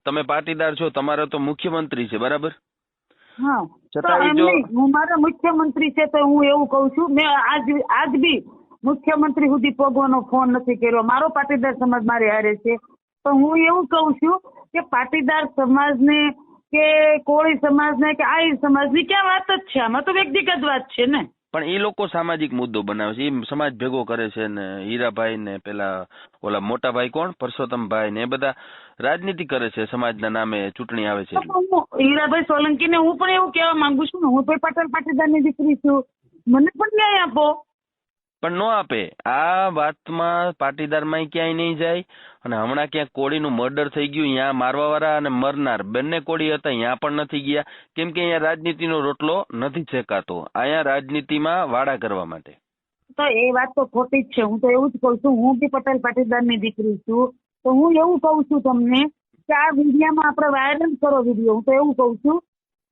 તમે પાટીદાર છો, તમારો તો મુખ્યમંત્રી છે, બરાબર? હા, તો છતાંય એમ જો નહીં, હું મારા મુખ્યમંત્રી છે તો હું એવું કઉ છું, મેં આજ બી મુખ્યમંત્રી સુધી પહોંચવાનો ફોન નથી કર્યો. મારો પાટીદાર સમાજ મારી હારે છે, તો હું એવું કઉ છું કે પાટીદાર સમાજને કે કોળી સમાજને કે આહિર સમાજની ક્યાં વાત જ છે? આમાં તો વ્યક્તિગત વાત છે ને. પણ એ લોકો સામાજિક મુદ્દો બનાવે છે, એ સમાજ ભેગો કરે છે ને હીરાભાઈ ને પેલા ઓલા મોટા ભાઈ કોણ પરસોત્તમભાઈ ને એ બધા રાજનીતિ કરે છે સમાજના નામે, ચૂંટણી આવે છે એટલે. હીરાભાઈ સોલંકીને હું પણ એવું કહેવા માંગુ છું ને, હું તો પટેલ પાટીદારની દીકરી છું, મને પણ ન્યાય આપો. પણ નો આપે. આ વાતમાં પાટીદારમાં ક્યાંય નહીં જાય. અને હમણાં ક્યાંક કોળીનું મર્ડર થઈ ગયું, અહીંયા મારવાવાળા અને મરનાર બંને કોળી હતા, અહીંયા પણ નથી ગયા, કેમ કે અહીંયા રાજનીતિનો રોટલો નથી છેકાતો. અહીંયા રાજનીતિમાં વાડા કરવા માટે. તો એ વાત તો ખોટી જ છે. હું તો એવું જ કઉ છું, હું બી પટેલ પાટીદારની દીકરી છું, તો હું એવું કઉ છું તમને કે આ વિડીયામાં આપણે વાયરલ કરો વિડીયો. હું તો એવું કઉ છું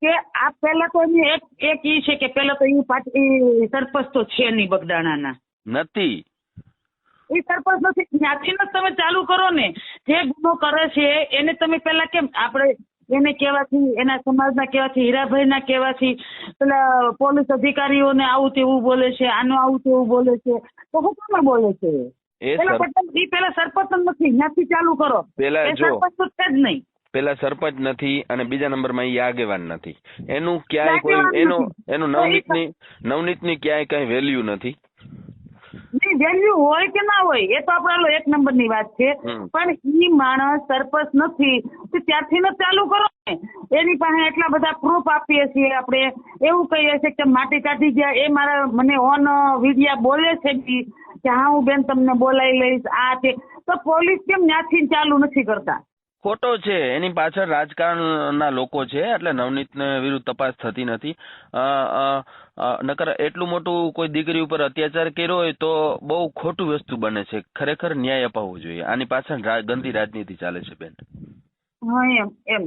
કે આ પહેલા તો એની એક ઈ છે કે પહેલા તો એ સરપંચ તો છે નહીં બગદાણાના. નથી. એ સરપંચ નથી, ત્યાંથી જ તમે ચાલુ કરો ને. જે ગુનો કરે છે એને તમે પહેલા કેમ આપણે એને કહેવાથી, એના સમાજના કહેવાથી, હીરાભાઈના કહેવાથી પેલા પોલીસ અધિકારીઓને આવું તેવું બોલે છે, આનું આવું તેવું બોલે છે, તો હું કોને બોલે છે? પેલા સરપંચ નથી, ત્યાંથી ચાલુ કરો. પેલા સરપંચ તો છે જ નહીં. પેલા સરપંચ નથી અને બીજા નંબરમાં એ આગેવાન નથી. એનું ક્યાંય કોઈ એનું નવનીતની ક્યાંય કઈ વેલ્યુ નથી. વેલ્યુ હોય કે ના હોય એ તો આપણા એક નંબરની વાત છે, પણ ઈ માણસ સરપંચ નથી તો ત્યારથી જ ચાલુ કરો ને. એની પાસે એટલા બધા પ્રૂફ આપીએ છીએ આપણે, એવું કહીએ છીએ કે માટી કાઢી ગયા, એ મને ઓન વિડિયા બોલે છે કે હા હું બેન તમને બોલાવી લઈશ, આ છે. તો પોલીસ કેમ ત્યાંથી ચાલુ નથી કરતા? ખોટો છે. એની પાછળ રાજકારણના લોકો છે, એટલે નવનીતને વિરુદ્ધ તપાસ થતી નથી. નકર એટલું મોટું કોઈ દીકરી ઉપર અત્યાચાર કર્યો હોય તો બહુ ખોટું વસ્તુ બને છે. ખરેખર ન્યાય અપાવવો જોઈએ. આની પાછળ ગંદી રાજનીતિ ચાલે છે બેન. હા, એમ